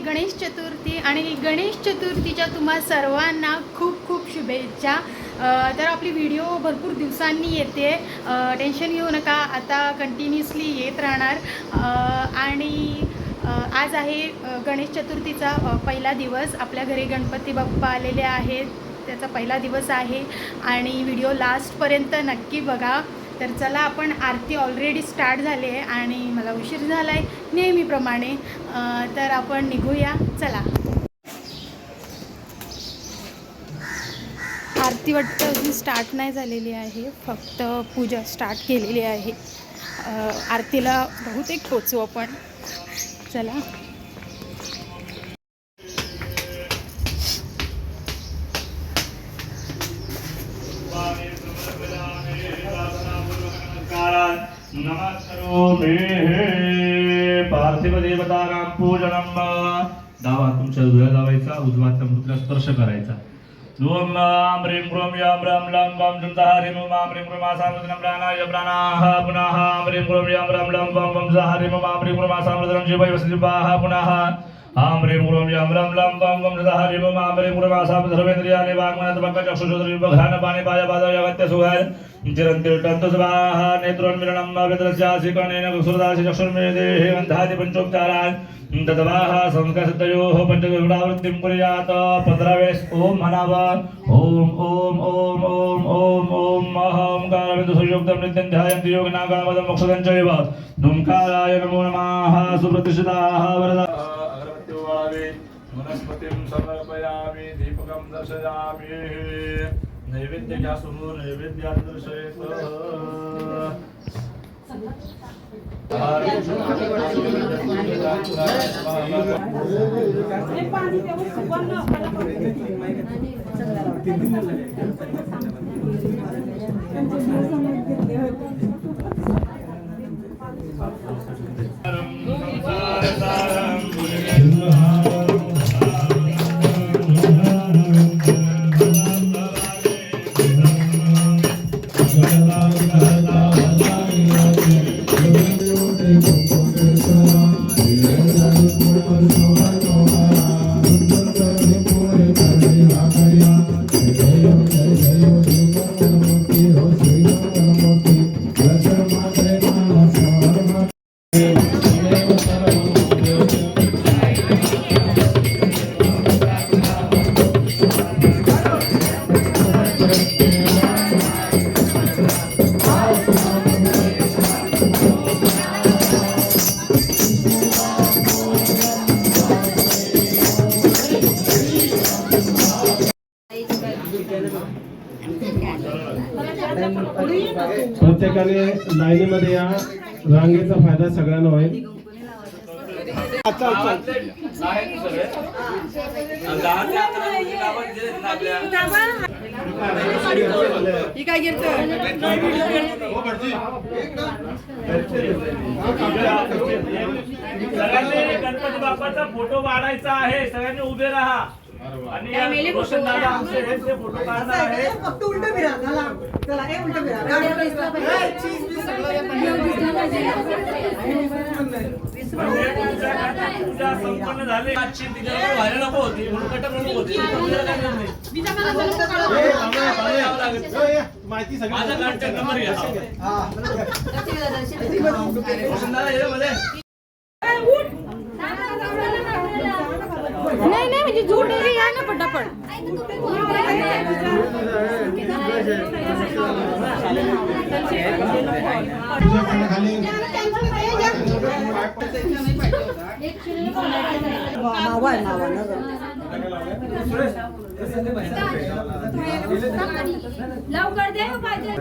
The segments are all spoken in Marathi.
गणेश चतुर्थी आणि गणेश चतुर्थीच्या तुम्हा सर्वांना खूप खूप शुभेच्छा। तर आपली व्हिडिओ भरपूर दिवसांनी येते, टेन्शन घेऊ नका, आता कंटिन्युअसली येत राहणार। आणि आज आहे गणेश चतुर्थीचा पहिला दिवस। आपल्या घरी गणपती बाप्पा आलेले आहेत, त्याचा पहिला दिवस आहे आणि व्हिडिओ लास्टपर्यंत नक्की बघा। तर चला, आपण आरती ऑलरेडी स्टार्ट झाली आहे आणि मला उशीर झाला आहे नेहमीप्रमाणे, तर आपण निघूया, चला। आरती वाटतं अजून स्टार्ट नाही झालेली आहे, फक्त पूजा स्टार्ट केलेली आहे। आरतीला बहुतेक पोचू आपण, चला। नमस्कारोमि पार्थिव देवतानां पूजनम। दावा तुमच्या उजव्या दावायचा, उजवाचा मृतला स्पर्श करायचा। ओम ह्रीं ह्रीं यां रां लां वां जंतः ह्रीं ओम ह्रीं ह्रीं आसामृतनं प्राणाय प्राणाः पुनः ह्रीं ह्रीं यां रां लां वां वं जः ह्रीं ओम ह्रीं ह्रीं आसामृतनं जीवै वसतिपाः पुनः ह्रीं ह्रीं यां रां लां वां वं जः ह्रीं ओम ह्रीं ह्रीं आसामृत सर्वेन्द्रियाणि वाङ्मनः पाणि पाय पादयोगत्य सुगाय चिरन्तिर्टन्तस्वाः नेत्रोन्मिलनं वेदस्यासिकर्णेन सुरदासि चक्षुर्मेदेः वन्धाति पञ्चोपचारान् तद्वाः संस्कृतयोः पञ्चगुणावृत्तिं कुर्यात् 15 वेळेस ओम म्हणावं। ओम ओम ओम ओम ओम ओम अहंकारविदुसुयुक्तं नित्यं ध्यायन्ति योगिनागामदं मोक्षदं चैव धूमकाराय नमो नमः। सुप्रतिष्ठिताः वरदा अगरबत्ती ओवाळावी, वनस्पतिं समर्पयामि, दीपकं दर्शयामि, नैवेद्य घ्या समोर, नैवेद्यात दर्शयेत। प्रत्येकाने लाईनीमध्ये या, रांगेचा फायदा सगळ्यांना होईल। गणपती बाप्पाचा फोटो काढायचा आहे, सगळ्यांनी उभे राहा आणि रोशनदादा आमचे हे फोटो काढणार आहे। फक्त उलट फिरा, चला हे उलट फिरा। पूजा संपन्न झाली, आजची तिच्यावर व्हायला नको होती म्हणून कटक नको होती। माहिती सगळी माझा कॉन्टॅक्ट नंबर घ्या। रोशनदादा हे मध्ये नाही नाही, म्हणजे जोडलेली या ना पटापट। लवकर दे पाहिजे।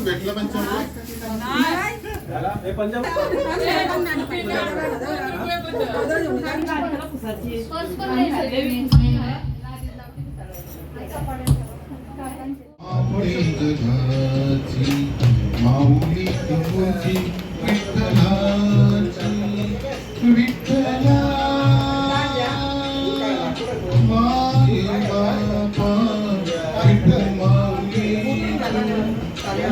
भेटलं पण माऊली तुझी विठ्ठलाची विठ्ठला माय बापा विठ्ठल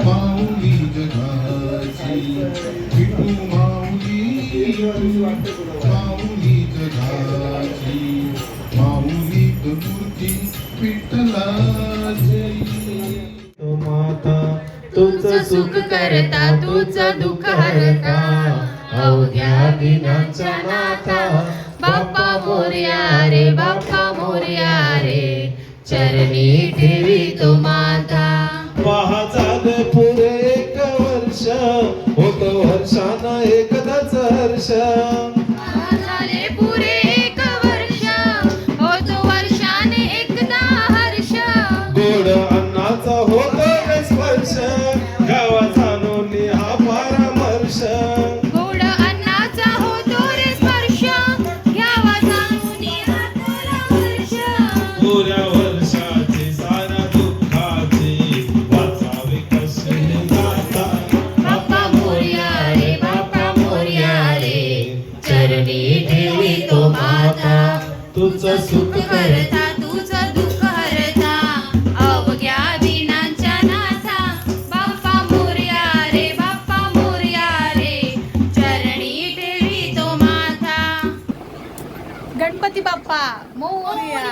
माऊली जगाची विठू माऊली जगाची माऊली तुझी विठ्ठलाची माता तुझं सुख करता तुझं दुःख हरता अवघ्या दिनांच्या नाथा बाप्पा मोरया रे बाप्पा मोरया रे चरणी ठेवी तो माता महाचाल पुरे एक वर्ष होत वर्षानं एकदाच हर्ष झाले पुरे 1 वर्ष होतो वर्षाने एकदा हर्ष गोड अन्नाचा होतो स्पर्श गावाचा नोंदणी हा परामर्श गोड अन्नाचा होतो रे स्पर्श घ्यावा जाणून हा परामर्श पुऱ्या वर्षाचे साऱ्या दुःखाचे वाचावे कसे गाता बाप्पा मोरया रे बाप्पा मोरया रे चरणी ठेवी तो माता तुझं सुख करता तुझं दुःख हरता अवघ्या दिनांच्या नाथा बाप्पा मोरया रे चरणी ठेवी तो माथा गणपती बाप्पा मोरया.